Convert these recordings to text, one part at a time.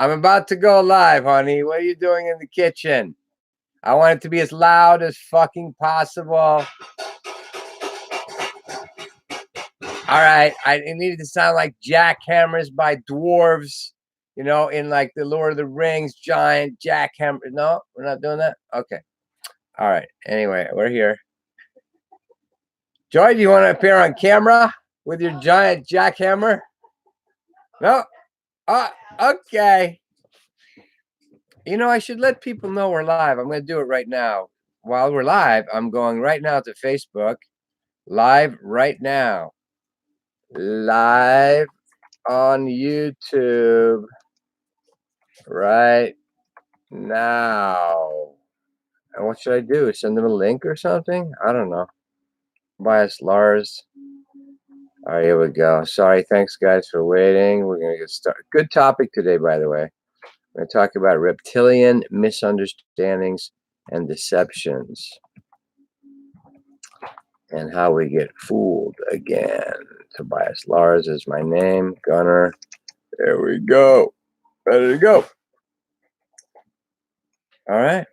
I'm about to go live, honey. What are you doing in the kitchen? I want it to be as loud as fucking possible. All right. It needed to sound like jackhammers by dwarves, you know, in like the Lord of the Rings, giant jackhammer. No, we're not doing that? Okay. All right. Anyway, we're here. Joy, do you want to appear on camera with your giant jackhammer? No? Okay. You know, I should let people know we're live. I'm going to do it right now. While we're live, I'm going right now to Facebook. Live right now. Live on YouTube right now. And what should I do? Send them a link or something? I don't know. Tobias, Lars. All right, here we go. Sorry, thanks guys for waiting. We're going to get started. Good topic today, by the way. We're going to talk about reptilian misunderstandings and deceptions and how we get fooled again. Tobias Lars is my name. Gunner. There we go. Ready to go. All right.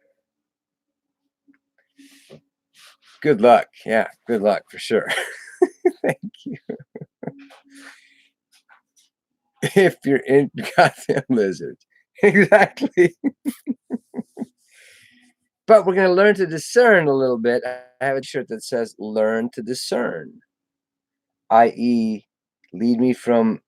Good luck. Yeah, good luck for sure. Thank you. If you're in goddamn lizards. Exactly. But we're going to learn to discern a little bit. I have a shirt that says learn to discern, i.e., lead me from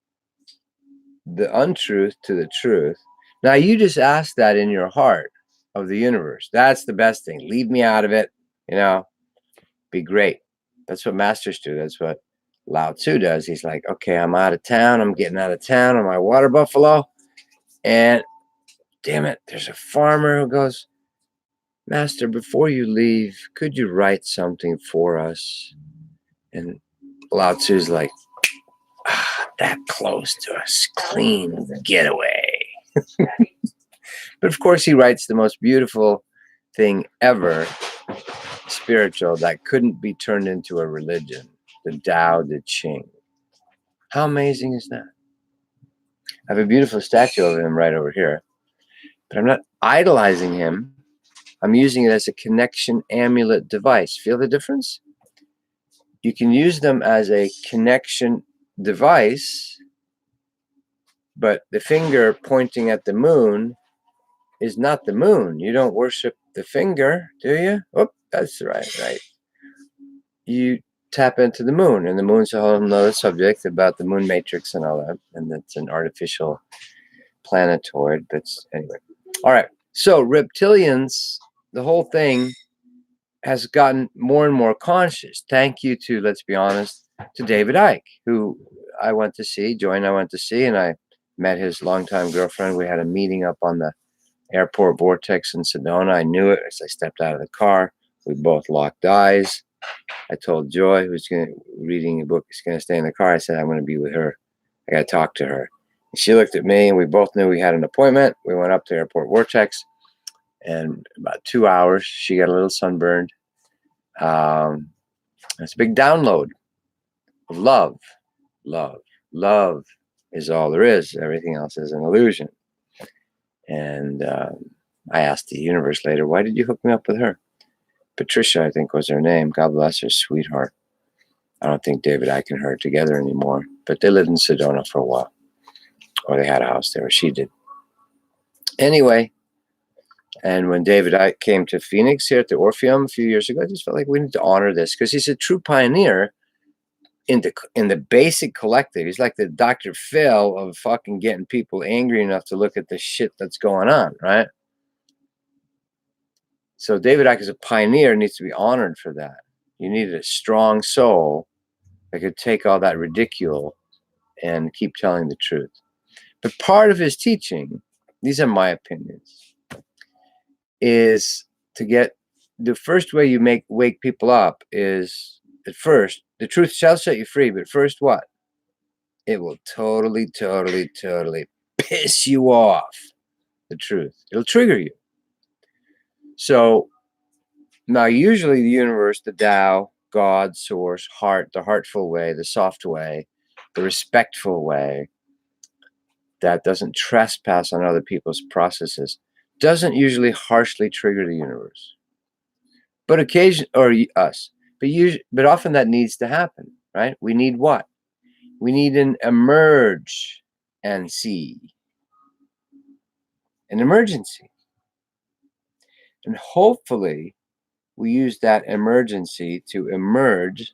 the untruth to the truth. Now, you just ask that in your heart of the universe. That's the best thing. Leave me out of it. You know, be great. That's what masters do. That's what Lao Tzu does. He's like, okay, I'm out of town. I'm getting out of town on my water buffalo. And damn it, there's a farmer who goes, Master, before you leave, could you write something for us? And Lao Tzu's like, that close to us, clean getaway. But of course, he writes the most beautiful thing ever, spiritual, that couldn't be turned into a religion, the Tao Te Ching. How amazing is that? I have a beautiful statue of him right over here, but I'm not idolizing him. I'm using it as a connection amulet device. Feel the difference? You can use them as a connection device, but the finger pointing at the moon is not the moon. You don't worship the finger, do you? Oh, that's right. You tap into the moon, and the moon's a whole nother subject about the moon matrix and all that, and that's an artificial planetoid. But anyway, all right. So reptilians, the whole thing has gotten more and more conscious. Thank you to, let's be honest, to David Icke, who I went to see, and I met his longtime girlfriend. We had a meeting up on the airport vortex in Sedona. I knew it as I stepped out of the car. We both locked eyes. I told Joy, who's reading a book, is going to stay in the car. I said, I'm going to be with her. I got to talk to her. And she looked at me, and we both knew we had an appointment. We went up to airport vortex, and about 2 hours, she got a little sunburned. It's a big download of love. Love is all there is. Everything else is an illusion. And I asked the universe later, why did you hook me up with her? Patricia, I think, was her name. God bless her, sweetheart. I don't think David Icke and her are together anymore, but they lived in Sedona for a while. Or they had a house there, or she did. Anyway, and when David Icke came to Phoenix here at the Orpheum a few years ago, I just felt like we need to honor this because he's a true pioneer in the basic collective. He's like the Dr. Phil of fucking getting people angry enough to look at the shit that's going on, right? So David Icke is a pioneer, needs to be honored for that. You needed a strong soul that could take all that ridicule and keep telling the truth. But part of his teaching, these are my opinions, is to get the first way you wake people up is at first, the truth shall set you free, but first what? It will totally piss you off, the truth. It'll trigger you. So now usually the universe, the Tao, God, source, heart, the heartful way, the soft way, the respectful way, that doesn't trespass on other people's processes doesn't usually harshly trigger the universe, but us. But often that needs to happen, right? We need what? We need an emerge and see, an emergency, and hopefully we use that emergency to emerge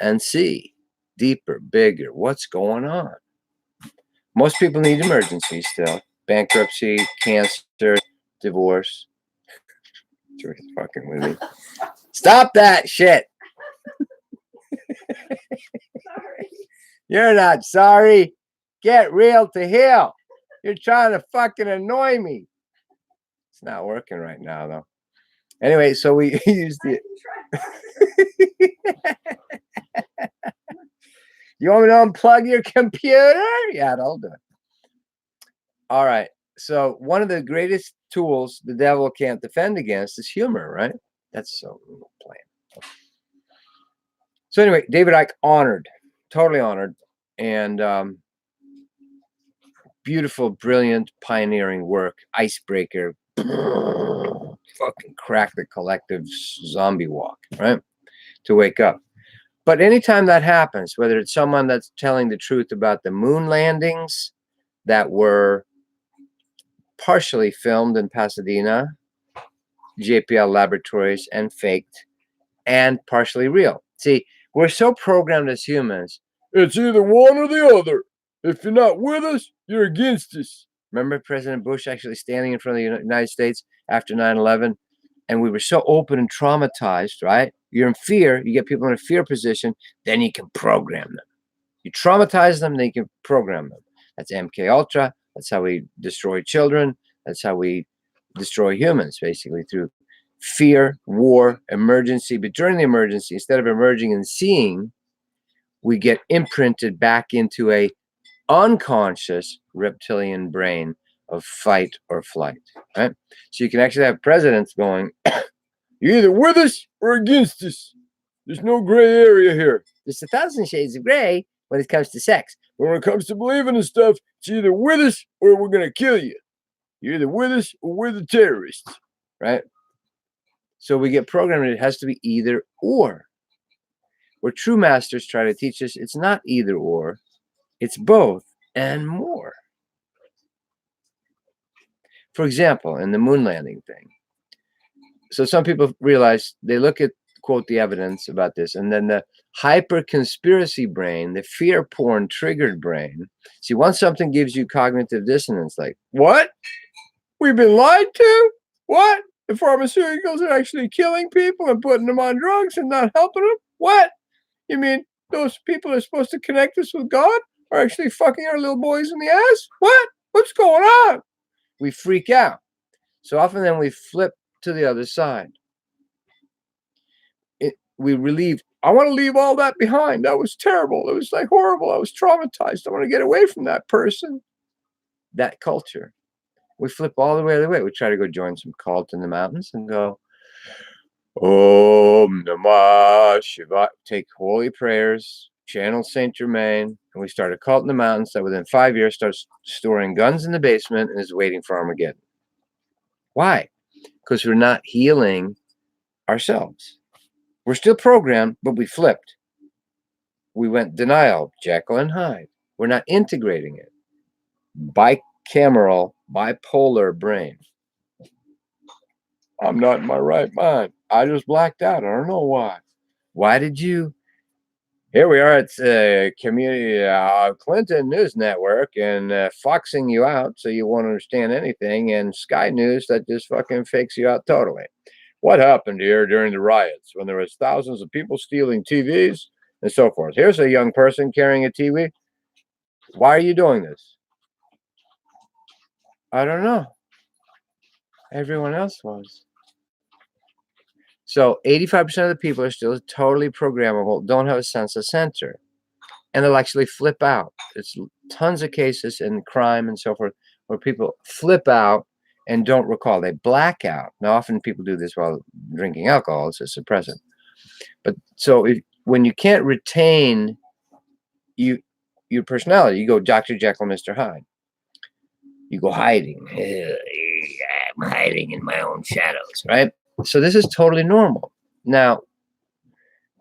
and see deeper, bigger, what's going on. Most people need emergencies still. Bankruptcy, cancer, divorce. You're fucking with me. Stop that shit. Sorry. You're not sorry. Get real to heal. You're trying to fucking annoy me. It's not working right now, though. Anyway, so we use the. You want me to unplug your computer? Yeah, that'll do it. All right. So one of the greatest tools the devil can't defend against is humor, right? That's so plain. So anyway, David Icke, honored, totally honored, and beautiful, brilliant, pioneering work, icebreaker, fucking crack the collective zombie walk, right? To wake up. But anytime that happens, whether it's someone that's telling the truth about the moon landings that were partially filmed in Pasadena, JPL laboratories, and faked, and partially real. See, we're so programmed as humans. It's either one or the other. If you're not with us, you're against us. Remember President Bush actually standing in front of the United States after 9/11? And we were so open and traumatized, right? You're in fear. You get people in a fear position. Then you can program them. You traumatize them, then you can program them. That's MK Ultra. That's how we destroy children. That's how we destroy humans, basically, through fear, war, emergency. But during the emergency, instead of emerging and seeing, we get imprinted back into a unconscious reptilian brain of fight or flight, right? So you can actually have presidents going, you're either with us or against us. There's no gray area here. There's 1,000 shades of gray when it comes to sex. But when it comes to believing in stuff, it's either with us or we're going to kill you. You're either with us or we're the terrorists, right? So we get programmed. It has to be either or. Where true masters try to teach us, it's not either or, it's both and more. For example, in the moon landing thing. So some people realize, they look at, quote, the evidence about this, and then the hyper conspiracy brain, the fear porn triggered brain. See, once something gives you cognitive dissonance, like, what? We've been lied to? What? The pharmaceuticals are actually killing people and putting them on drugs and not helping them? What? You mean those people are supposed to connect us with God are actually fucking our little boys in the ass? What? What's going on? We freak out. So often then we flip to the other side. We relieve. I want to leave all that behind. That was terrible. It was like horrible. I was traumatized. I want to get away from that person, that culture. We flip all the way the other way. We try to go join some cult in the mountains and go, Om Namah Shivaya. Take holy prayers, channel Saint Germain, and we start a cult in the mountains that within 5 years starts storing guns in the basement and is waiting for Armageddon. Why? Because we're not healing ourselves. We're still programmed, but we flipped. We went denial, Jekyll and Hyde. We're not integrating it. Bicameral, bipolar brain. I'm not in my right mind. I just blacked out. I don't know why. Why did you? Here we are at Community Clinton News Network and foxing you out so you won't understand anything, and Sky News that just fucking fakes you out totally. What happened here during the riots when there was thousands of people stealing TVs and so forth? Here's a young person carrying a TV. Why are you doing this? I don't know. Everyone else was. So 85% of the people are still totally programmable, don't have a sense of center, and they'll actually flip out. There's tons of cases in crime and so forth where people flip out and don't recall. They black out. Now, often people do this while drinking alcohol. It's a suppressant. But so when you can't retain your personality, you go Dr. Jekyll, Mr. Hyde. You go hiding. I'm hiding in my own shadows, right? So this is totally normal. Now,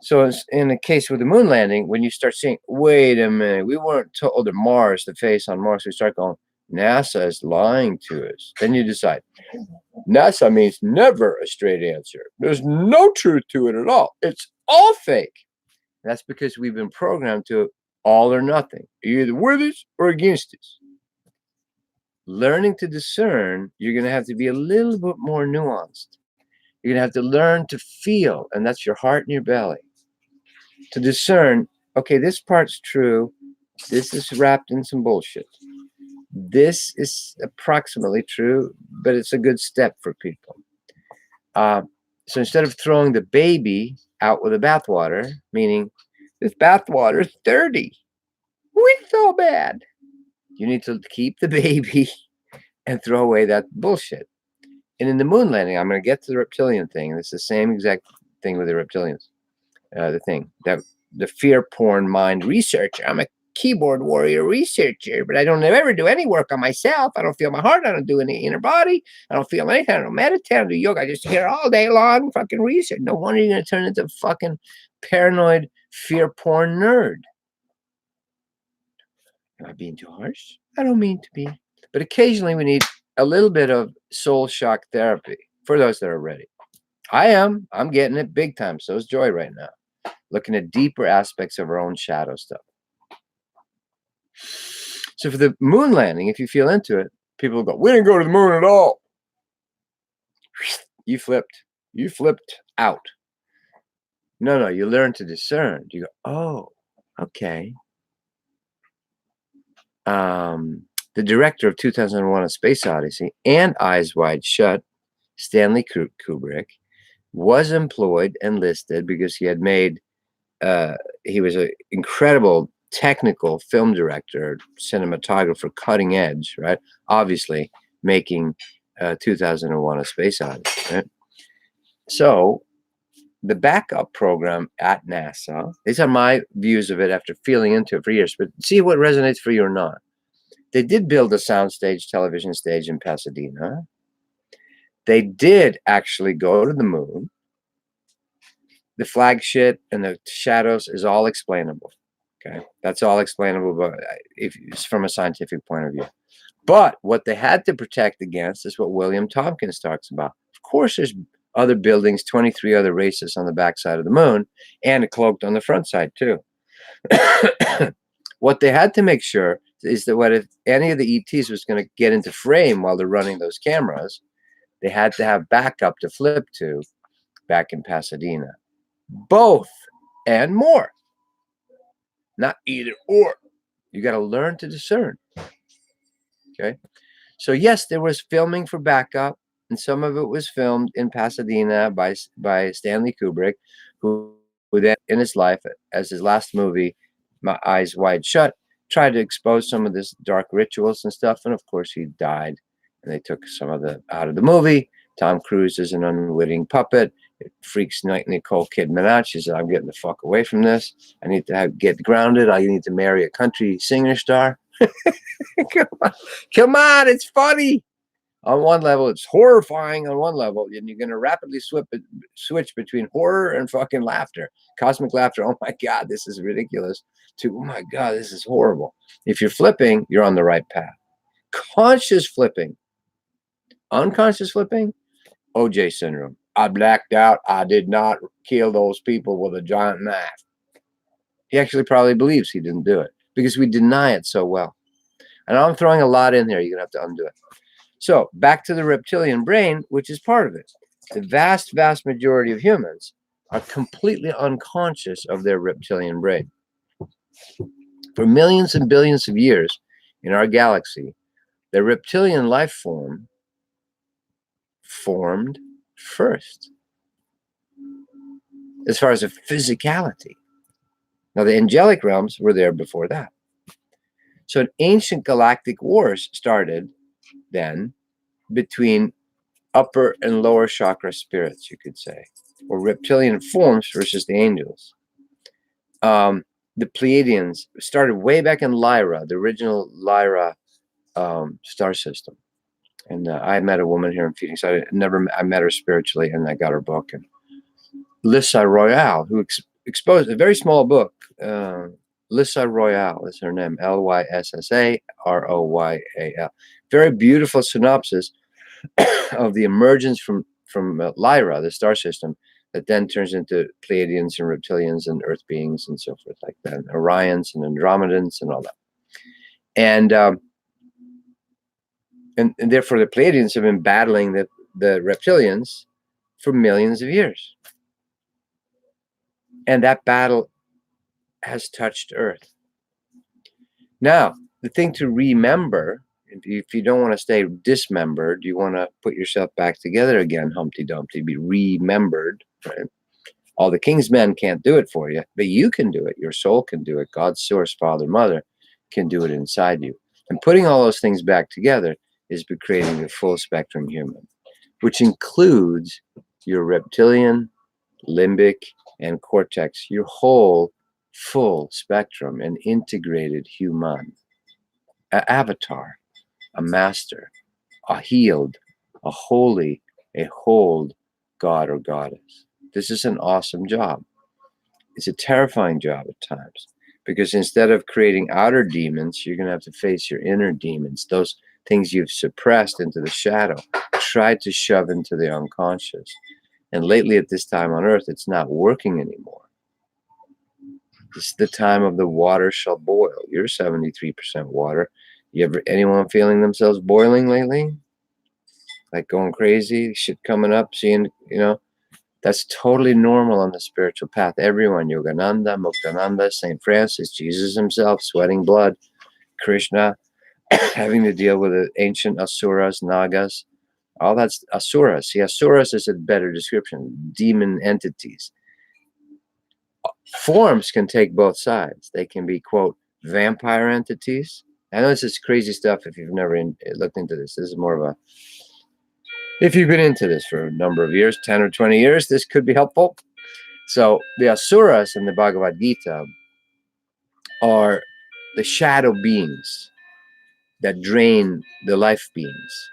so in the case with the moon landing, when you start seeing, wait a minute, we weren't told, or Mars, the face on Mars, we start going, NASA is lying to us. Then you decide, NASA means never a straight answer. There's no truth to it at all. It's all fake. That's because we've been programmed to all or nothing. You're either with us or against us. Learning to discern, you're going to have to be a little bit more nuanced. You're going to have to learn to feel, and that's your heart and your belly. To discern, okay, this part's true. This is wrapped in some bullshit. This is approximately true, but it's a good step for people. So instead of throwing the baby out with the bathwater, meaning this bathwater is dirty, it's so bad, you need to keep the baby and throw away that bullshit. And in the moon landing, I'm going to get to the reptilian thing. And it's the same exact thing with the reptilians. The thing that the fear porn mind researcher. I'm a keyboard warrior researcher, but I don't ever do any work on myself. I don't feel my heart. I don't do any inner body. I don't feel anything. I don't meditate. I don't do yoga. I just hear all day long fucking research. No wonder you're going to turn into a fucking paranoid fear porn nerd. Am I being too harsh? I don't mean to be. But occasionally we need a little bit of soul shock therapy for those that are ready. I'm getting it big time. So is Joy right now. Looking at deeper aspects of our own shadow stuff. So for the moon landing, if you feel into it, people will go, we didn't go to the moon at all. You flipped out. No, you learn to discern. You go, oh, okay. The director of 2001: A Space Odyssey and Eyes Wide Shut, Stanley Kubrick, was employed and listed because he had made, he was an incredible technical film director, cinematographer, cutting edge, right? Obviously, making 2001: A Space Odyssey, right? So the backup program at NASA, these are my views of it after feeling into it for years, but see what resonates for you or not. They did build a soundstage, television stage in Pasadena. They did actually go to the moon. The flag shit and the shadows is all explainable. Okay, that's all explainable, but if it's from a scientific point of view. But what they had to protect against is what William Tompkins talks about. Of course, there's other buildings, 23 other races on the backside of the moon, and cloaked on the front side too. What they had to make sure is that what if any of the ETs was going to get into frame while they're running those cameras, they had to have backup to flip to back in Pasadena. Both and more. Not either or. You got to learn to discern. Okay. So yes, there was filming for backup, and some of it was filmed in Pasadena by Stanley Kubrick, who then in his life, as his last movie, My Eyes Wide Shut, tried to expose some of this dark rituals and stuff, and of course he died, and they took some of the out of the movie. Tom Cruise is an unwitting puppet. It freaks Nicole Kidman out. She said, I'm getting the fuck away from this. I need to get grounded. I need to marry a country singer star. Come on, it's funny. On one level, it's horrifying. On one level, and you're going to rapidly switch between horror and fucking laughter. Cosmic laughter, oh my God, this is ridiculous, to, oh my God, this is horrible. If you're flipping, you're on the right path. Conscious flipping. Unconscious flipping, OJ syndrome. I blacked out. I did not kill those people with a giant knife. He actually probably believes he didn't do it because we deny it so well. And I'm throwing a lot in there. You're going to have to undo it. So back to the reptilian brain, which is part of it. The vast, vast majority of humans are completely unconscious of their reptilian brain. For millions and billions of years in our galaxy, the reptilian life form formed first, as far as a physicality. Now, the angelic realms were there before that. So an ancient galactic wars started then between upper and lower chakra spirits, you could say, or reptilian forms versus the angels. The Pleiadians started way back in Lyra, the original Lyra star system. And I met a woman here in Phoenix. I met her spiritually, and I got her book. And Lisa Royale, who exposed a very small book. Lisa Royale is her name. Lyssa-Royal. Very beautiful synopsis of the emergence from Lyra, the star system, that then turns into Pleiadians and Reptilians and Earth beings and so forth like that, and Orions and Andromedans and all that. And therefore the Pleiadians have been battling the Reptilians for millions of years. And that battle has touched Earth. Now, the thing to remember, if you don't want to stay dismembered, you want to put yourself back together again, Humpty Dumpty, be remembered, right? All the king's men can't do it for you, but you can do it. Your soul can do it. God's source, Father, Mother can do it inside you. And putting all those things back together is creating a full spectrum human, which includes your reptilian, limbic, and cortex, your whole full spectrum, an integrated human, an avatar, a master, a healed, a holy, a whole god or goddess. This is an awesome job. It's a terrifying job at times, because instead of creating outer demons, you're going to have to face your inner demons, those things you've suppressed into the shadow, tried to shove into the unconscious. And lately at this time on Earth, it's not working anymore. This is the time of the water shall boil. You're 73% water. Anyone feeling themselves boiling lately? Like going crazy, shit coming up, seeing, that's totally normal on the spiritual path. Everyone, Yogananda, Muktananda, St. Francis, Jesus himself, sweating blood, Krishna, having to deal with the ancient asuras, nagas, all that's asuras. See, asuras is a better description. Demon entities. Forms can take both sides. They can be, quote, vampire entities. I know this is crazy stuff if you've never looked into this. This is more of a, if you've been into this for a number of years, 10 or 20 years, this could be helpful. So the asuras in the Bhagavad Gita are the shadow beings that drain the life beings.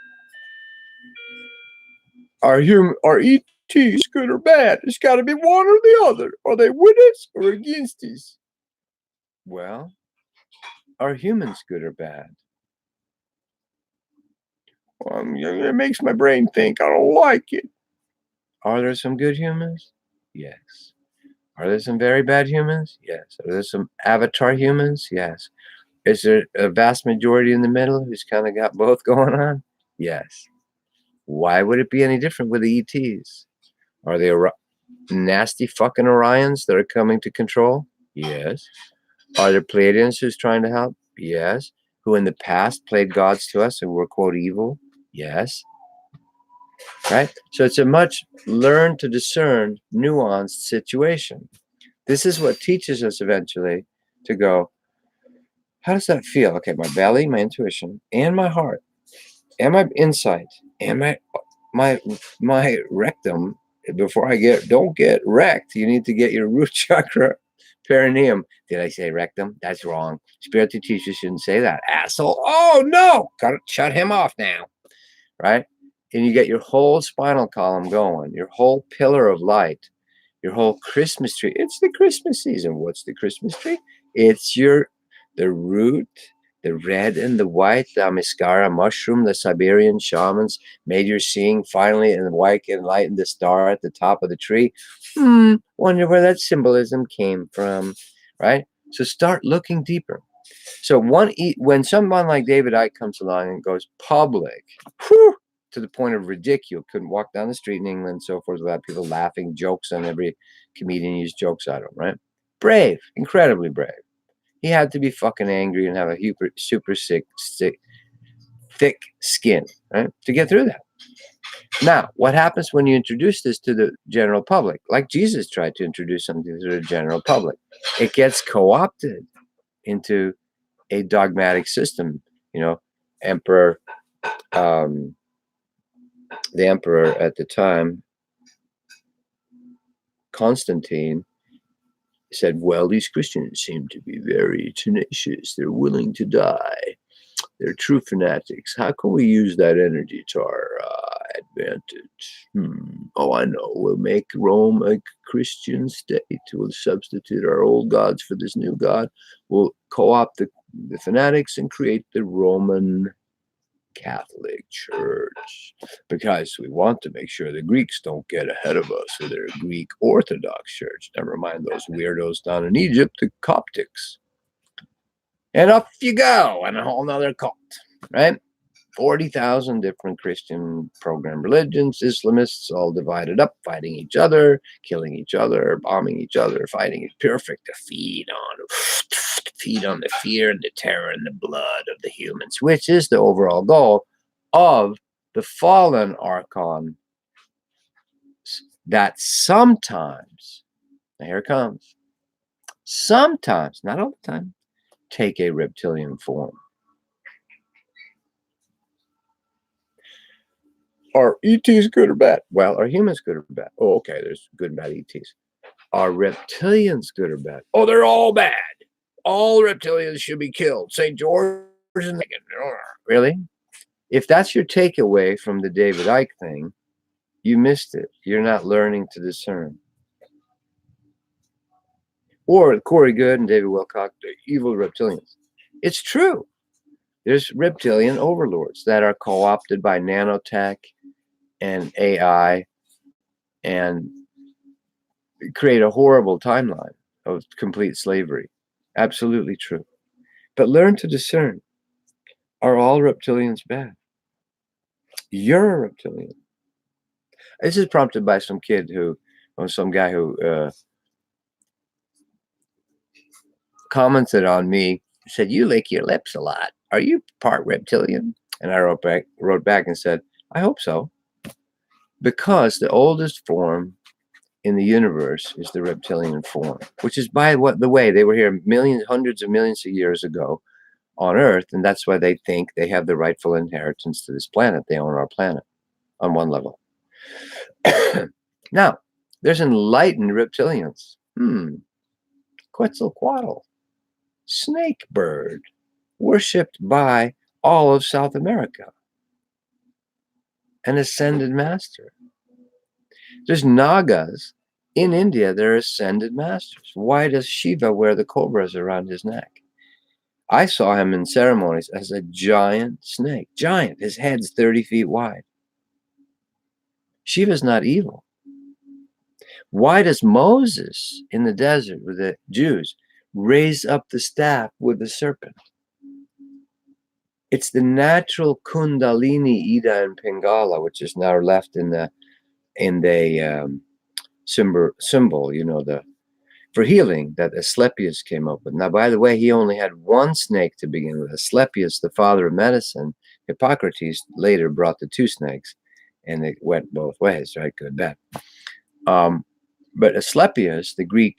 Are ETs good or bad? It's got to be one or the other. Are they with us or against us? Well, are humans good or bad? It makes my brain think. I don't like it. Are there some good humans? Yes. Are there some very bad humans? Yes. Are there some avatar humans? Yes. Is there a vast majority in the middle who's kind of got both going on? Yes. Why would it be any different with the ETs? Are they nasty fucking Orions that are coming to control? Yes. Are there Pleiadians who's trying to help? Yes. Who in the past played gods to us and were, quote, evil? Yes. Right? So it's a much learn to discern, nuanced situation. This is what teaches us eventually to go, how does that feel? Okay, my belly, my intuition, and my heart, and my insight, and my rectum. Before don't get wrecked. You need to get your root chakra, perineum. Did I say rectum? That's wrong. Spiritual teachers shouldn't say that. Asshole. Oh no, gotta shut him off now. Right? And you get your whole spinal column going, your whole pillar of light, your whole Christmas tree. It's the Christmas season. What's the Christmas tree? It's the root, the red and the white, the Amiskara mushroom, the Siberian shamans made your seeing finally, and the white enlightened the star at the top of the tree. Wonder where that symbolism came from, right? So start looking deeper. So when someone like David Icke comes along and goes public, to the point of ridicule, couldn't walk down the street in England and so forth without people laughing, jokes on every comedian used jokes at him, right? Brave, incredibly brave. He had to be fucking angry and have a super thick skin, right, to get through that. Now, what happens when you introduce this to the general public? Like Jesus tried to introduce something to the general public. It gets co-opted into a dogmatic system. Emperor, the emperor at the time, Constantine, said, well, these Christians seem to be very tenacious. They're willing to die. They're true fanatics. How can we use that energy to our advantage? Oh, I know. We'll make Rome a Christian state. We'll substitute our old gods for this new god. We'll co-opt the fanatics and create the Roman Catholic Church, because we want to make sure the Greeks don't get ahead of us with their Greek Orthodox Church. Never mind those weirdos down in Egypt, the Coptics. And up you go, and a whole nother cult, right? 40,000 different Christian program religions, Islamists all divided up, fighting each other, killing each other, bombing each other, fighting. It's perfect to feed on the fear and the terror and the blood of the humans, which is the overall goal of the fallen archon. That sometimes, now here it comes, sometimes, not all the time, take a reptilian form. Are ETs good or bad? Well, are humans good or bad? Oh, okay, there's good and bad ETs. Are reptilians good or bad? Oh, they're all bad. All reptilians should be killed. St. George and Megan. Really? If that's your takeaway from the David Icke thing, you missed it. You're not learning to discern. Or Corey Good and David Wilcock, the evil reptilians. It's true. There's reptilian overlords that are co-opted by nanotech and AI and create a horrible timeline of complete slavery. Absolutely true. But learn to discern. Are all reptilians bad? You're a reptilian. This is prompted by some kid some guy who commented on me, said, "You lick your lips a lot. Are you part reptilian?" And I wrote back and said, "I hope so. Because the oldest form in the universe is the reptilian form, which is, by the way, they were here millions, hundreds of millions of years ago on Earth, and that's why they think they have the rightful inheritance to this planet. They own our planet on one level. Now, there's enlightened reptilians. Quetzalcoatl, snake bird, worshipped by all of South America, an ascended master. There's Nagas in India, they're ascended masters. Why does Shiva wear the cobras around his neck? I saw him in ceremonies as a giant snake. Giant. His head's 30 feet wide. Shiva's not evil. Why does Moses in the desert with the Jews raise up the staff with the serpent? It's the natural Kundalini, Ida, and Pingala, which is now left in the symbol, for healing, that Asclepius came up with. Now, by the way, he only had one snake to begin with. Asclepius, the father of medicine, Hippocrates later brought the two snakes, and it went both ways, right? Good, bad. But Asclepius, the Greek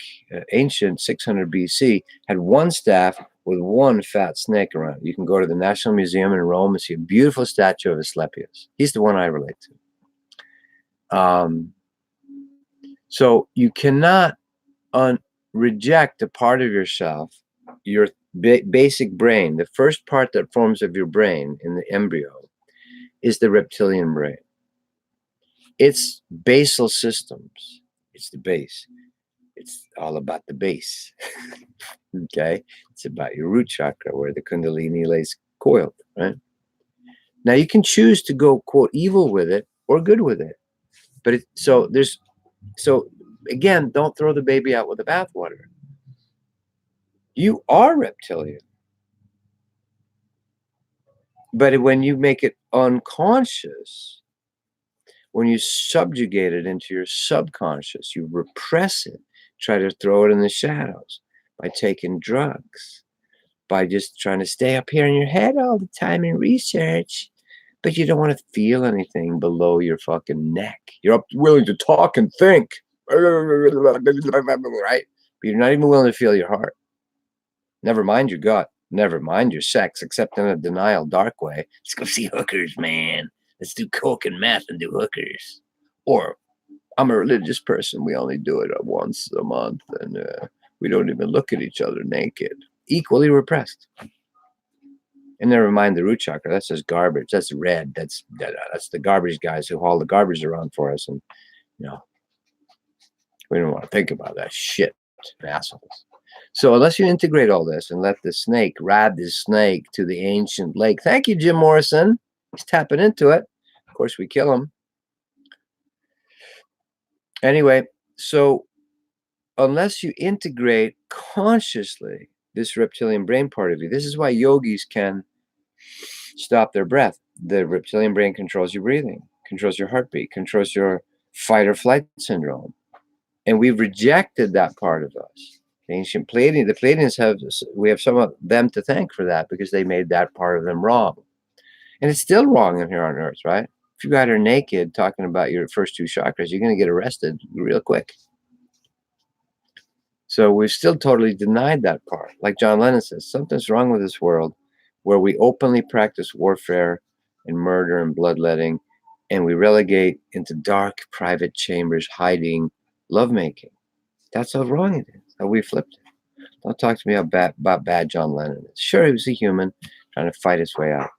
ancient 600 BC, had one staff with one fat snake around it. You can go to the National Museum in Rome and see a beautiful statue of Asclepius. He's the one I relate to. So you cannot reject a part of yourself, your basic brain. The first part that forms of your brain in the embryo is the reptilian brain. It's basal systems. It's the base. It's all about the base. Okay? It's about your root chakra where the Kundalini lays coiled, right? Now you can choose to go, quote, evil with it or good with it. But so again, don't throw the baby out with the bathwater. You are reptilian. But when you make it unconscious, when you subjugate it into your subconscious, you repress it, try to throw it in the shadows by taking drugs, by just trying to stay up here in your head all the time and research, but you don't want to feel anything below your fucking neck. You're willing to talk and think, right? But you're not even willing to feel your heart. Never mind your gut. Never mind your sex, except in a denial, dark way. Let's go see hookers, man. Let's do coke and meth and do hookers. Or I'm a religious person. We only do it once a month, and we don't even look at each other naked. Equally repressed. And never mind the root chakra. That's just garbage. That's red. That's the garbage guys who haul the garbage around for us. And, you know, we don't want to think about that shit, assholes. So unless you integrate all this and let the snake ride this snake to the ancient lake. Thank you, Jim Morrison. He's tapping into it. Of course, we kill him. Anyway, so unless you integrate consciously this reptilian brain part of you, this is why yogis can stop their breath. The reptilian brain controls your breathing, controls your heartbeat, controls your fight or flight syndrome. And we've rejected that part of us. The ancient Pleiadians, the Pleiadians we have some of them to thank for that, because they made that part of them wrong. And it's still wrong in here on Earth, right? If you got her naked talking about your first two chakras, you're going to get arrested real quick. So we've still totally denied that part. Like John Lennon says, something's wrong with this world where we openly practice warfare and murder and bloodletting, and we relegate into dark private chambers hiding lovemaking. That's how wrong it is, how we flipped it. Don't talk to me about bad John Lennon is. Sure, he was a human trying to fight his way out.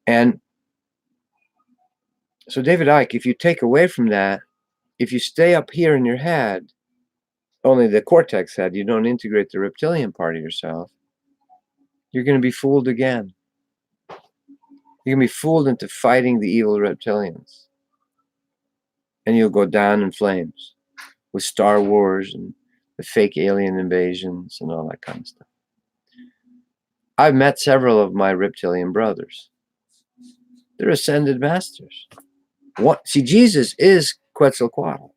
And so David Icke, if you take away from that, if you stay up here in your head, only the cortex head, you don't integrate the reptilian part of yourself, you're going to be fooled again. You're going to be fooled into fighting the evil reptilians. And you'll go down in flames with Star Wars and the fake alien invasions and all that kind of stuff. I've met several of my reptilian brothers. They're ascended masters. See, Jesus is Quetzalcoatl.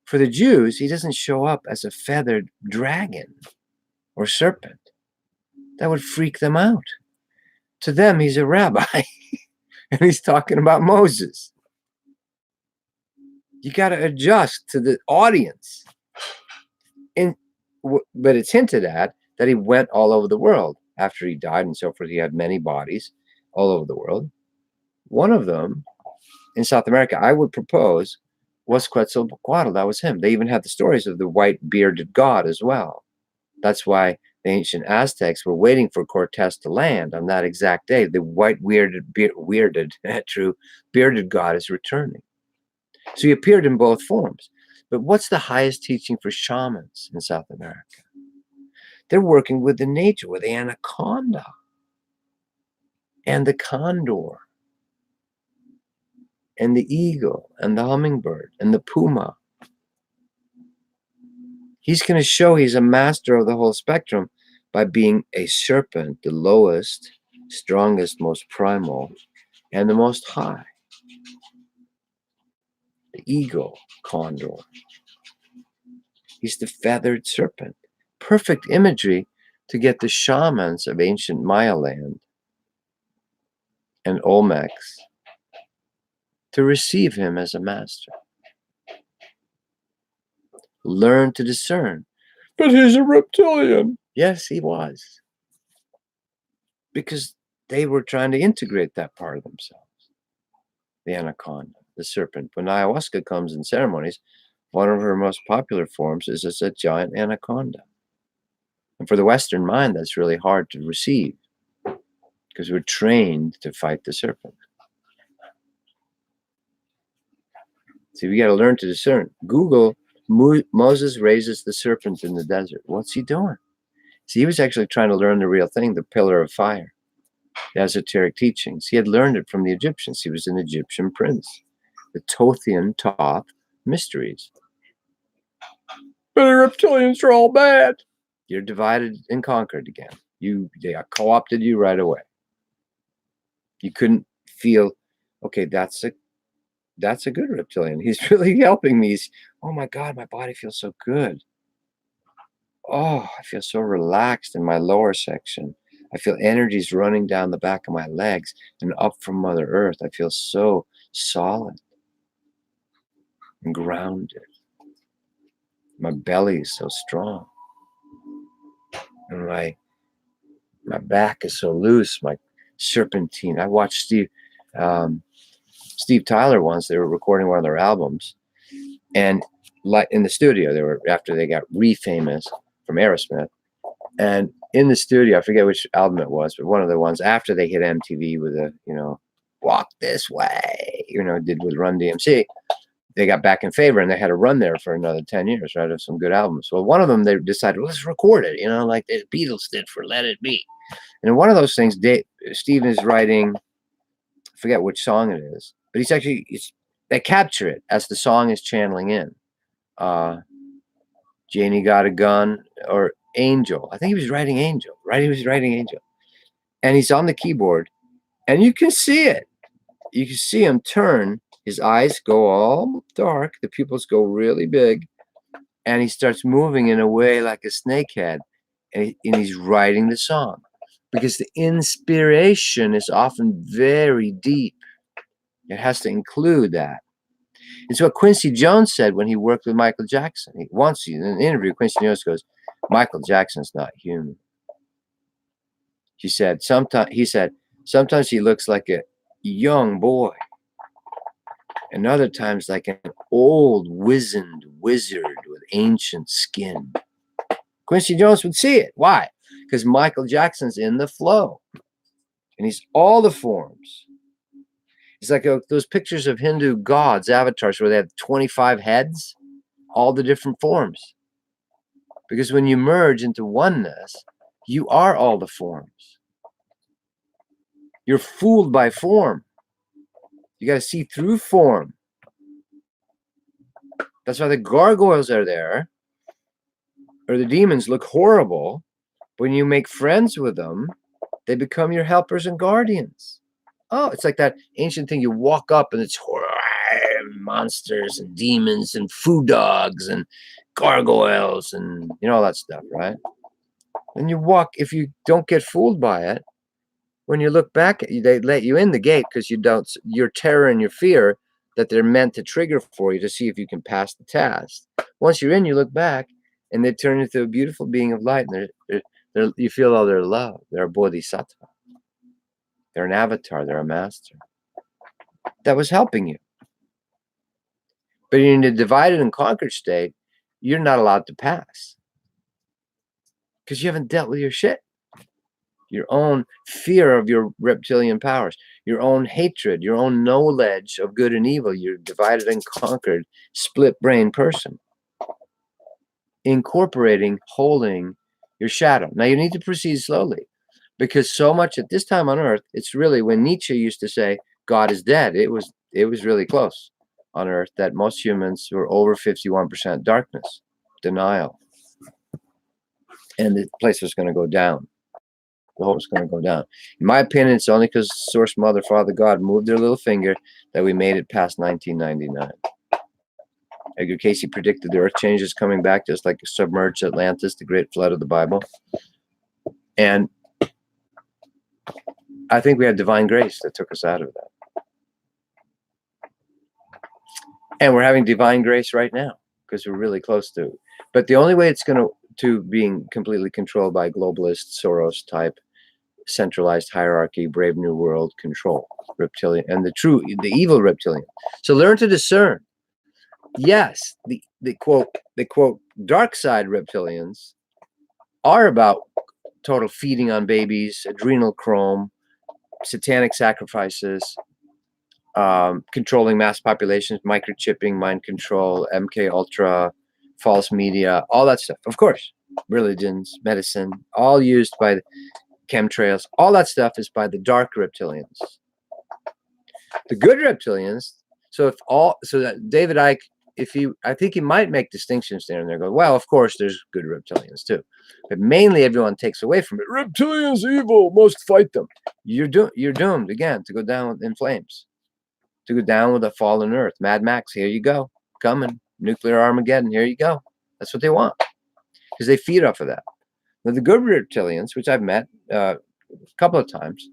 For the Jews, he doesn't show up as a feathered dragon or serpent. That would freak them out. To them, he's a rabbi, and he's talking about Moses. You got to adjust to the audience. But it's hinted at that he went all over the world. After he died and so forth, he had many bodies all over the world. One of them, in South America, I would propose, was Quetzalcoatl. That was him. They even had the stories of the white bearded god as well. That's why the ancient Aztecs were waiting for Cortez to land on that exact day. The white bearded god is returning. So he appeared in both forms. But what's the highest teaching for shamans in South America? They're working with the nature, with the anaconda and the condor and the eagle and the hummingbird and the puma. He's going to show he's a master of the whole spectrum by being a serpent, the lowest, strongest, most primal, and the most high. The eagle, condor. He's the feathered serpent. Perfect imagery to get the shamans of ancient Maya land and Olmecs to receive him as a master. Learn to discern. But he's a reptilian. Yes, he was. Because they were trying to integrate that part of themselves. The anaconda, the serpent. When ayahuasca comes in ceremonies, one of her most popular forms is as a giant anaconda. And for the Western mind, that's really hard to receive because we're trained to fight the serpent. See, we got to learn to discern. Google, Moses raises the serpent in the desert. What's he doing? See, he was actually trying to learn the real thing, the pillar of fire, the esoteric teachings. He had learned it from the Egyptians. He was an Egyptian prince. The Tothian Thoth mysteries. But the reptilians are all bad. You're divided and conquered again. They co-opted you right away. You couldn't feel, okay, that's a good reptilian. He's really helping me. Oh my God, my body feels so good. Oh, I feel so relaxed in my lower section. I feel energies running down the back of my legs and up from Mother Earth. I feel so solid and grounded. My belly is so strong. And my back is so loose, my serpentine. I watched Steve Tyler once. They were recording one of their albums, and like in the studio, they were after they got re-famous from Aerosmith, and in the studio. I forget which album it was, but one of the ones after they hit MTV with a, Walk This Way, did with Run DMC. They got back in favor, and they had to run there for another 10 years, right, of some good albums. Well, one of them, they decided, well, let's record it, like the Beatles did for Let It Be. And in one of those things, Steve is writing, I forget which song it is, but they capture it as the song is channeling in. Janie Got a Gun, or Angel. I think he was writing Angel, right? He was writing Angel. And he's on the keyboard, and you can see it. You can see him turn. His eyes go all dark. The pupils go really big. And he starts moving in a way like a snakehead. And he's writing the song. Because the inspiration is often very deep. It has to include that. It's what Quincy Jones said when he worked with Michael Jackson. Once in an interview, Quincy Jones goes, Michael Jackson's not human. He said, sometimes he looks like a young boy. And other times like an old wizened wizard with ancient skin. Quincy Jones would see it. Why? Because Michael Jackson's in the flow. And he's all the forms. It's like those pictures of Hindu gods, avatars, where they have 25 heads, all the different forms. Because when you merge into oneness, you are all the forms. You're fooled by form. You got to see through form. That's why the gargoyles are there, or the demons look horrible. When you make friends with them, they become your helpers and guardians. Oh, it's like that ancient thing. You walk up and it's monsters and demons and food dogs and gargoyles and all that stuff, right? And you walk, if you don't get fooled by it, when you look back, they let you in the gate because your terror and your fear that they're meant to trigger for you to see if you can pass the test. Once you're in, you look back and they turn into a beautiful being of light, and you feel all their love. They're a bodhisattva. They're an avatar. They're a master. That was helping you. But in a divided and conquered state, you're not allowed to pass because you haven't dealt with your shit. Your own fear of your reptilian powers, your own hatred, your own knowledge of good and evil. You're divided and conquered, split brain person. Incorporating, holding your shadow. Now you need to proceed slowly, because so much at this time on earth, it's really when Nietzsche used to say God is dead, it was really close on earth that most humans were over 51% darkness, denial. And the place was going to go down. The whole was going to go down. In my opinion, it's only because Source Mother, Father God moved their little finger that we made it past 1999. Edgar Cayce predicted the earth changes coming back, just like submerged Atlantis, the great flood of the Bible. And I think we had divine grace that took us out of that. And we're having divine grace right now because we're really close to it. But the only way it's going to being completely controlled by globalist, Soros type, centralized hierarchy, Brave New World control, reptilian, and the evil reptilian. So learn to discern. Yes, the quote dark side reptilians are about total feeding on babies, adrenochrome, satanic sacrifices, controlling mass populations, microchipping, mind control, MK Ultra, false media, all that stuff. Of course, religions, medicine, all used by chemtrails. All that stuff is by the dark reptilians. The good reptilians. So that David Icke, I think he might make distinctions there and there. Go, well, of course, there's good reptilians too, but mainly everyone takes away from it. Reptilians evil, must fight them. You're doomed again to go down in flames, to go down with a fallen earth. Mad Max, here you go, coming. Nuclear Armageddon, here you go. That's what they want because they feed off of that. Now the good reptilians, which I've met a couple of times.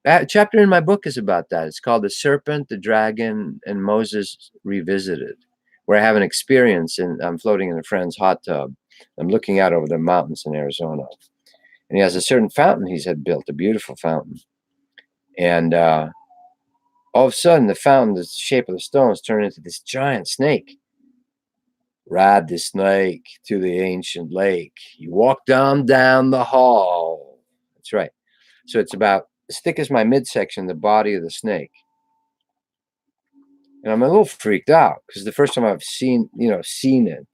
A chapter in my book is about that. It's called The Serpent, the Dragon, and Moses Revisited, where I have an experience I'm floating in a friend's hot tub. I'm looking out over the mountains in Arizona. And he has a certain fountain he's had built, a beautiful fountain. And all of a sudden, the fountain, the shape of the stones, turned into this giant snake Ride the snake to the ancient lake. You walk down the hall. That's right. So it's about as thick as my midsection, the body of the snake. And I'm a little freaked out because the first time I've seen it,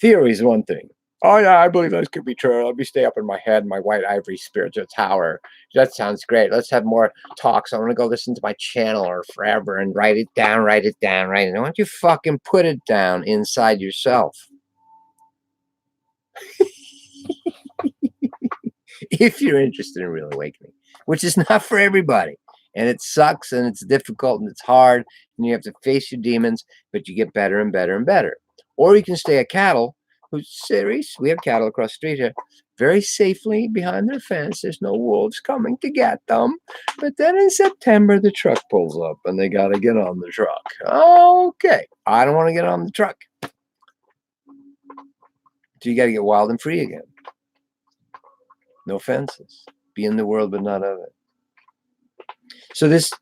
Theory is one thing. Oh yeah, I believe this could be true. Let me stay up in my head, my white ivory spiritual tower. That sounds great. Let's have more talks. I want to go listen to my channel or forever and write it down. Why don't you fucking put it down inside yourself? If you're interested in real awakening, which is not for everybody. And it sucks and it's difficult and it's hard and you have to face your demons, but you get better and better and better. Or you can stay a cattle who's serious. We have cattle across the street here, very safely behind their fence. There's no wolves coming to get them. But then in September, the truck pulls up and they got to get on the truck. Okay. I don't want to get on the truck. So you got to get wild and free again. No fences. Be in the world, but not of it. So this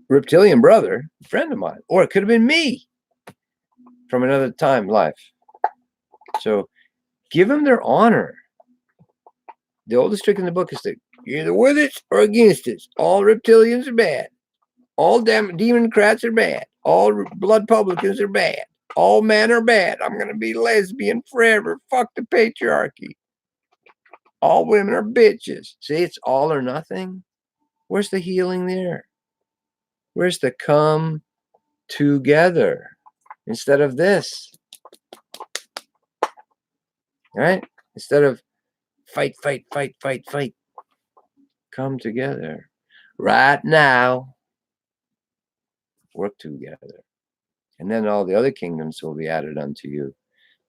reptilian brother, friend of mine, or it could have been me from another time life. So give them their honor. The oldest trick in the book is that you're either with us or against us. All reptilians are bad. All democrats are bad. All blood publicans are bad. All men are bad. I'm going to be lesbian forever. Fuck the patriarchy. All women are bitches. See, it's all or nothing. Where's the healing there? Where's the come together instead of this? Right? Instead of fight. Come together. Right now. Work together. And then all the other kingdoms will be added unto you.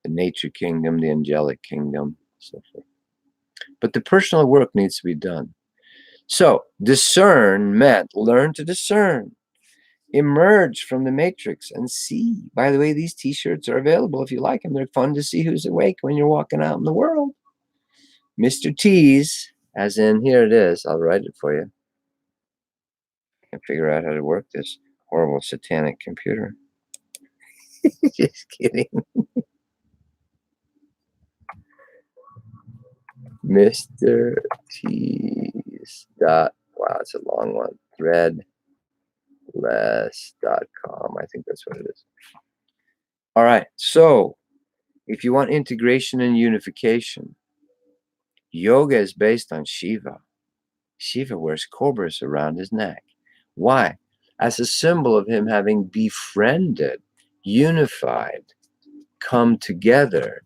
The nature kingdom, the angelic kingdom, so forth. But the personal work needs to be done. So, discernment, learn to discern. Emerge from the matrix and see. By the way, these t-shirts are available if you like them. They're fun to see who's awake when you're walking out in the world. Mr. T's, as in, here it is. I'll write it for you. I can figure out how to work this horrible satanic computer. Just kidding. Mr. T's dot, wow, it's a long one. Threadless.com. I think that's what it is. All right. So if you want integration and unification, yoga is based on Shiva. Shiva wears cobras around his neck. Why? As a symbol of him having befriended, unified, come together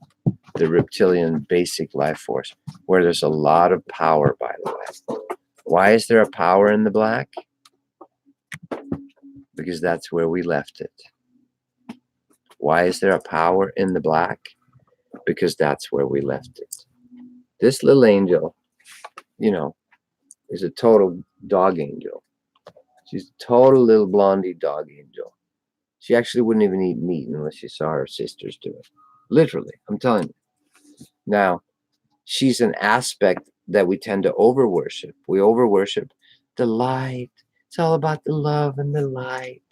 the reptilian basic life force, where there's a lot of power, by the way. Why is there a power in the black? Because that's where we left it. Why is there a power in the black? Because that's where we left it. This little angel, is a total dog angel. She's a total little blondie dog angel. She actually wouldn't even eat meat unless she saw her sisters do it. Literally, I'm telling you. Now, she's an aspect that we tend to over-worship. We over-worship the light. It's all about the love and the light.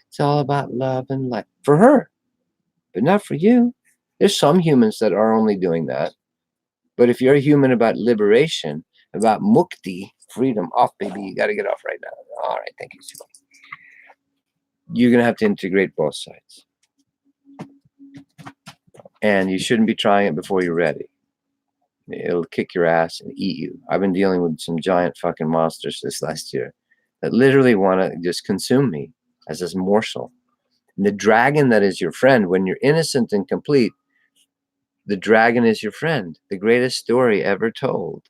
It's all about love and light. For her, but not for you. There's some humans that are only doing that. But if you're a human about liberation, about mukti, freedom, off, baby, you got to get off right now. All right, thank you. You're going to have to integrate both sides. And you shouldn't be trying it before you're ready. It'll kick your ass and eat you. I've been dealing with some giant fucking monsters this last year that literally want to just consume me as this morsel. And the dragon that is your friend, when you're innocent and complete, the dragon is your friend. The greatest story ever told.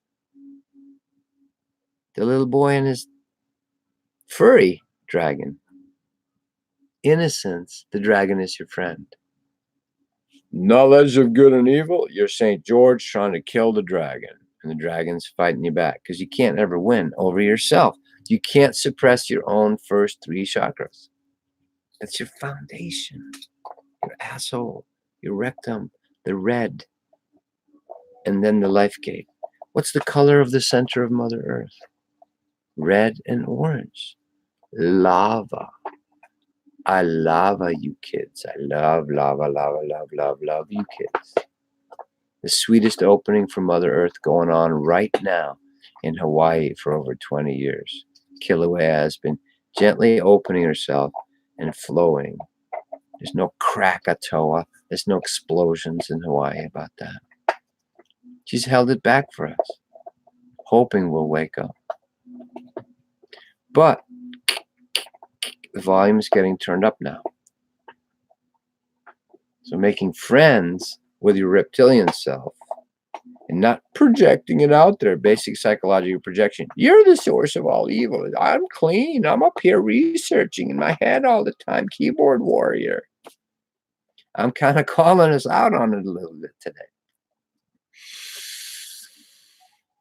The little boy and his furry dragon. Innocence, the dragon is your friend. Knowledge of good and evil, you're St. George trying to kill the dragon. And the dragon's fighting you back because you can't ever win over yourself. You can't suppress your own first 3 chakras. That's your foundation. Your asshole, your rectum, the red, and then the life gate. What's the color of the center of Mother Earth? Red and orange. Lava. I love you kids. I love you kids. The sweetest opening for Mother Earth going on right now in Hawaii for over 20 years. Kilauea has been gently opening herself and flowing. There's no Krakatoa. There's no explosions in Hawaii about that. She's held it back for us, hoping we'll wake up. But the volume is getting turned up now. So making friends with your reptilian self and not projecting it out there, basic psychological projection. You're the source of all evil. I'm clean. I'm up here researching in my head all the time, keyboard warrior. I'm kind of calling us out on it a little bit today.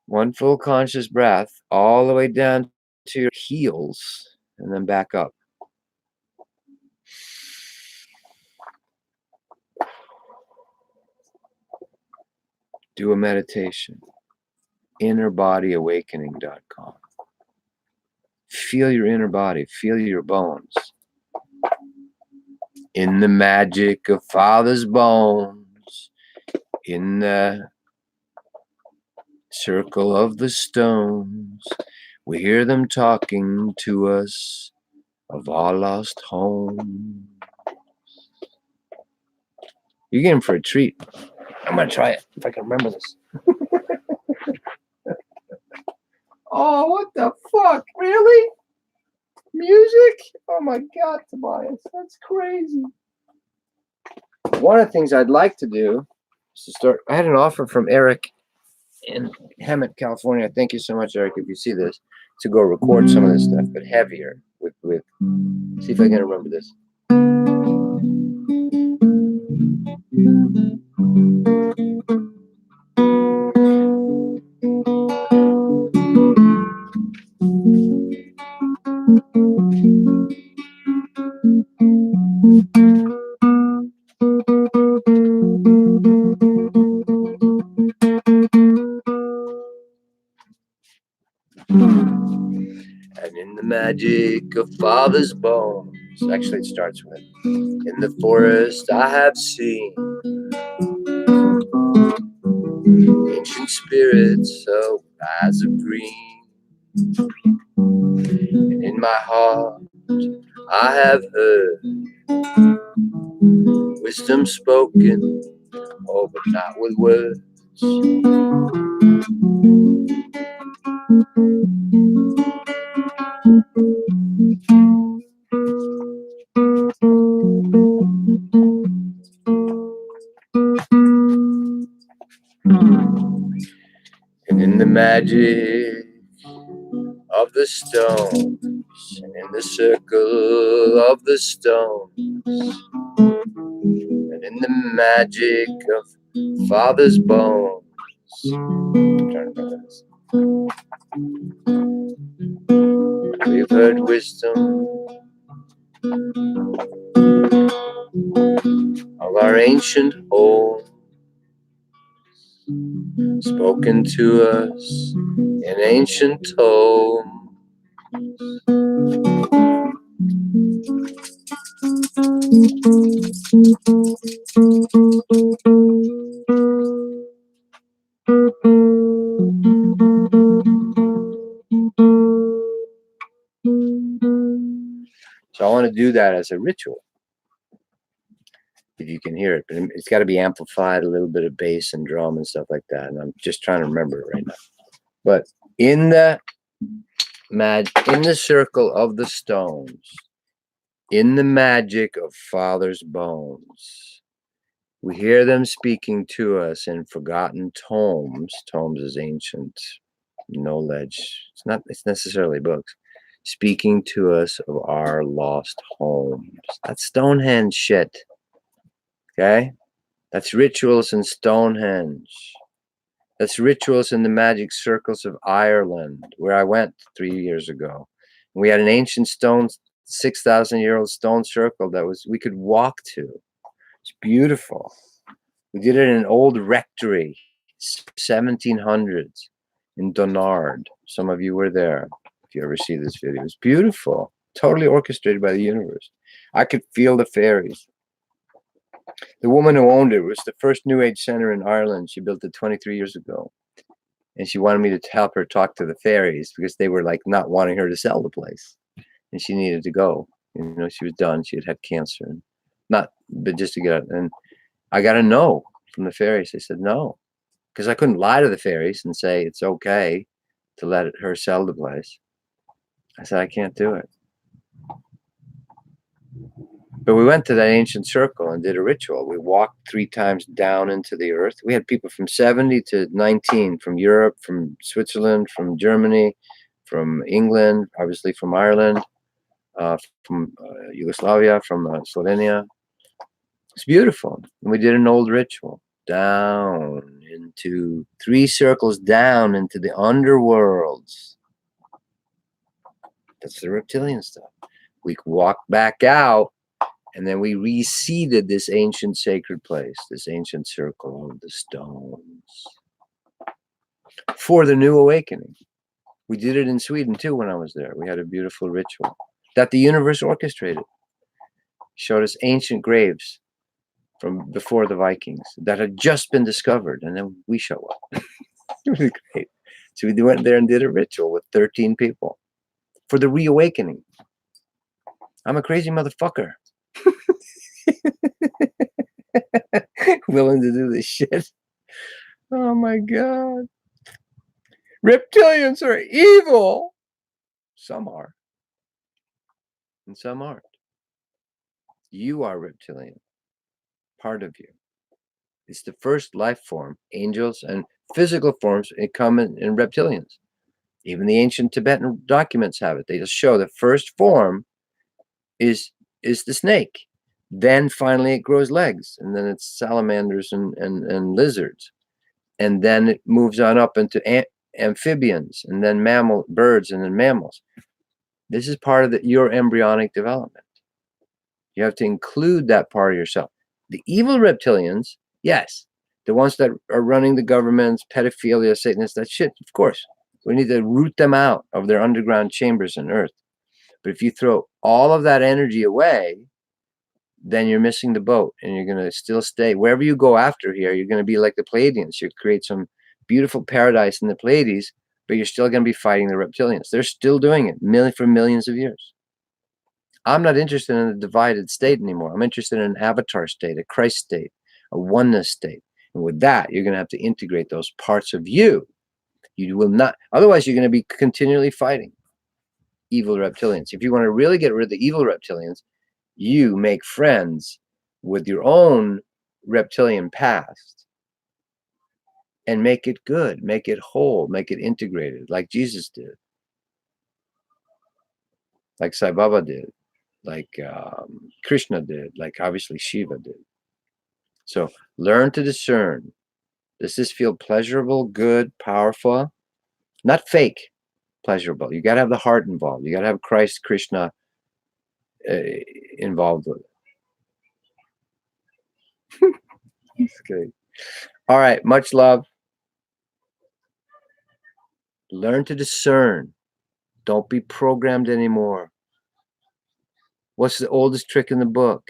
One full conscious breath all the way down to your heels and then back up. Do a meditation. InnerBodyAwakening.com. Feel your inner body. Feel your bones. In the magic of Father's bones. In the circle of the stones. We hear them talking to us of our lost home. You're getting for a treat. I'm going to try it if I can remember this. Oh, what the fuck? Really? Music? Oh my God, Tobias. That's crazy. One of the things I'd like to do is to start. I had an offer from Eric in Hemet, California. Thank you so much, Eric, if you see this, to go record some of this stuff, but heavier. With see if I can remember this. And in the magic of Father's bones, actually it starts with, in the forest I have seen ancient spirits of eyes of green. And in my heart I have heard wisdom spoken, oh, but not with words. And in the magic of the stones, and in the circle of the stones, and in the magic of Father's bones. I'm trying to remember this. We've heard wisdom of our ancient home, spoken to us in ancient tomes. So I want to do that as a ritual, if you can hear it, but it's got to be amplified, a little bit of bass and drum and stuff like that. And I'm just trying to remember it right now. But in the circle of the stones, in the magic of Father's bones, we hear them speaking to us in forgotten tomes. Tomes is ancient knowledge. It's necessarily books. Speaking to us of our lost homes. That's Stonehenge shit. Okay? That's rituals in Stonehenge. That's rituals in the magic circles of Ireland, where I went 3 years ago. We had an ancient stone, 6,000-year-old stone circle that we could walk to. It's beautiful. We did it in an old rectory, 1700s in Donard. Some of you were there. If you ever see this video, it's beautiful. Totally orchestrated by the universe. I could feel the fairies. The woman who owned it was the first New Age center in Ireland. She built it 23 years ago. And she wanted me to help her talk to the fairies because they were like not wanting her to sell the place. And she needed to go. You know, she was done. She had had cancer. And but just to get out. And I got a no from the fairies. They said no. Because I couldn't lie to the fairies and say it's okay to let her sell the place. I said, I can't do it. But we went to that ancient circle and did a ritual. We walked 3 times down into the earth. We had people from 70 to 19, from Europe, from Switzerland, from Germany, from England, obviously from Ireland, from Yugoslavia, from Slovenia. It's beautiful. And we did an old ritual down into 3 circles down into the underworlds. That's the reptilian stuff. We walked back out. And then we reseeded this ancient sacred place, this ancient circle of the stones for the new awakening. We did it in Sweden too when I was there. We had a beautiful ritual that the universe orchestrated. Showed us ancient graves from before the Vikings that had just been discovered. And then we show up. It was great. So we went there and did a ritual with 13 people for the reawakening. I'm a crazy motherfucker. Willing to do this shit. Oh my God. Reptilians are evil. Some are. And some aren't. You are reptilian. Part of you. It's the first life form. Angels and physical forms come in reptilians. Even the ancient Tibetan documents have it. They just show the first form is the snake. Then finally it grows legs, and then it's salamanders and lizards, and then it moves on up into amphibians, and then birds, and then mammals. This is part of your embryonic development. You have to include that part of yourself. The evil reptilians, yes, the ones that are running the governments, pedophilia, Satanists, that shit, of course. We need to root them out of their underground chambers on Earth. But if you throw all of that energy away, then you're missing the boat, and you're going to still stay wherever you go after here. You're going to be like the Pleiadians. You create some beautiful paradise in the Pleiades, but you're still going to be fighting the reptilians. They're still doing it for millions of years. I'm not interested in a divided state anymore. I'm interested in an avatar state, a Christ state, a oneness state. And with that, you're going to have to integrate those parts of you. You will not, otherwise you're going to be continually fighting evil reptilians. If you want to really get rid of the evil reptilians, you make friends with your own reptilian past and make it good, make it whole, make it integrated, like Jesus did, like Sai Baba did, like Krishna did, like obviously Shiva did. So learn to discern. Does this feel pleasurable, good, powerful? Not fake pleasurable. You got to have the heart involved. You got to have Christ, Krishna involved with it. Okay. All right. Much love. Learn to discern. Don't be programmed anymore. What's the oldest trick in the book?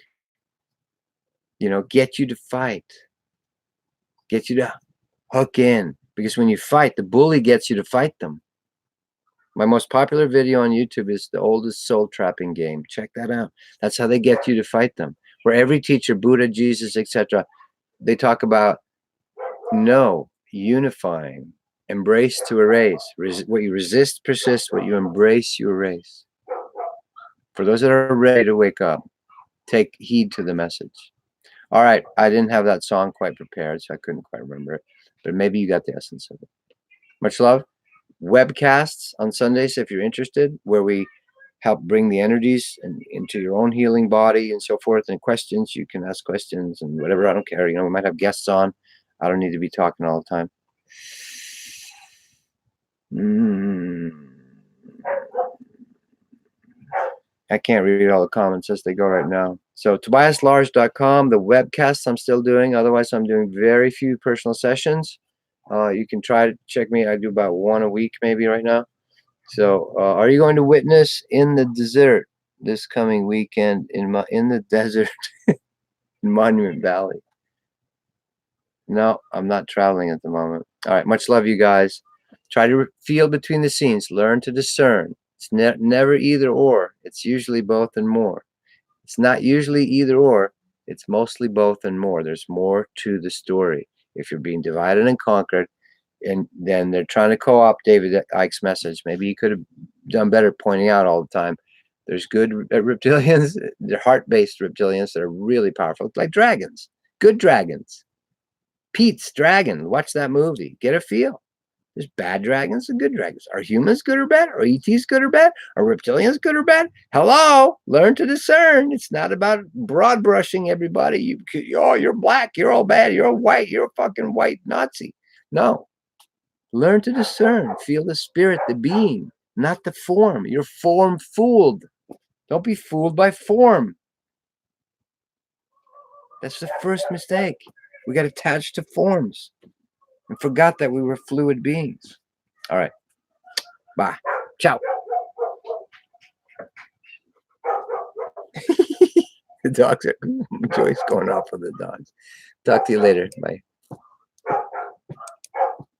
You know, get you to fight. Get you to hook in. Because when you fight, the bully gets you to fight them. My most popular video on YouTube is the oldest soul trapping game. Check that out. That's how they get you to fight them. Where every teacher, Buddha, Jesus, etc., they talk about unifying, embrace to erase. What you resist persists. What you embrace, you erase. For those that are ready to wake up, take heed to the message. All right, I didn't have that song quite prepared, so I couldn't quite remember it. But maybe you got the essence of it. Much love. Webcasts on Sundays, if you're interested, where we help bring the energies into your own healing body and so forth. And questions, you can ask questions and whatever. I don't care. You know, we might have guests on. I don't need to be talking all the time. I can't read all the comments as they go right now. So TobiasLars.com, the webcasts I'm still doing. Otherwise, I'm doing very few personal sessions. You can try to check me. I do about 1 a week maybe right now. So are you going to witness in the desert? this coming weekend in the desert in Monument Valley. No, I'm not traveling at the moment. All right, much love, you guys. Try to feel between the scenes. Learn to discern. It's never either or. It's usually both and more. It's not usually either or. It's mostly both and more. There's more to the story. If you're being divided and conquered, and then they're trying to co-opt David Icke's message. Maybe he could have done better pointing out all the time. There's good reptilians. They're heart-based reptilians that are really powerful, like dragons. Good dragons. Pete's Dragon. Watch that movie. Get a feel. There's bad dragons and good dragons. Are humans good or bad? Are ETs good or bad? Are reptilians good or bad? Hello, learn to discern. It's not about broad brushing everybody. You're black. You're all bad. You're all white. You're a fucking white Nazi. No, learn to discern. Feel the spirit, the being, not the form. You're form fooled. Don't be fooled by form. That's the first mistake. We got attached to forms and forgot that we were fluid beings. All right. Bye. Ciao. The dogs are Joyce going off with the dogs. Talk to you later. Bye.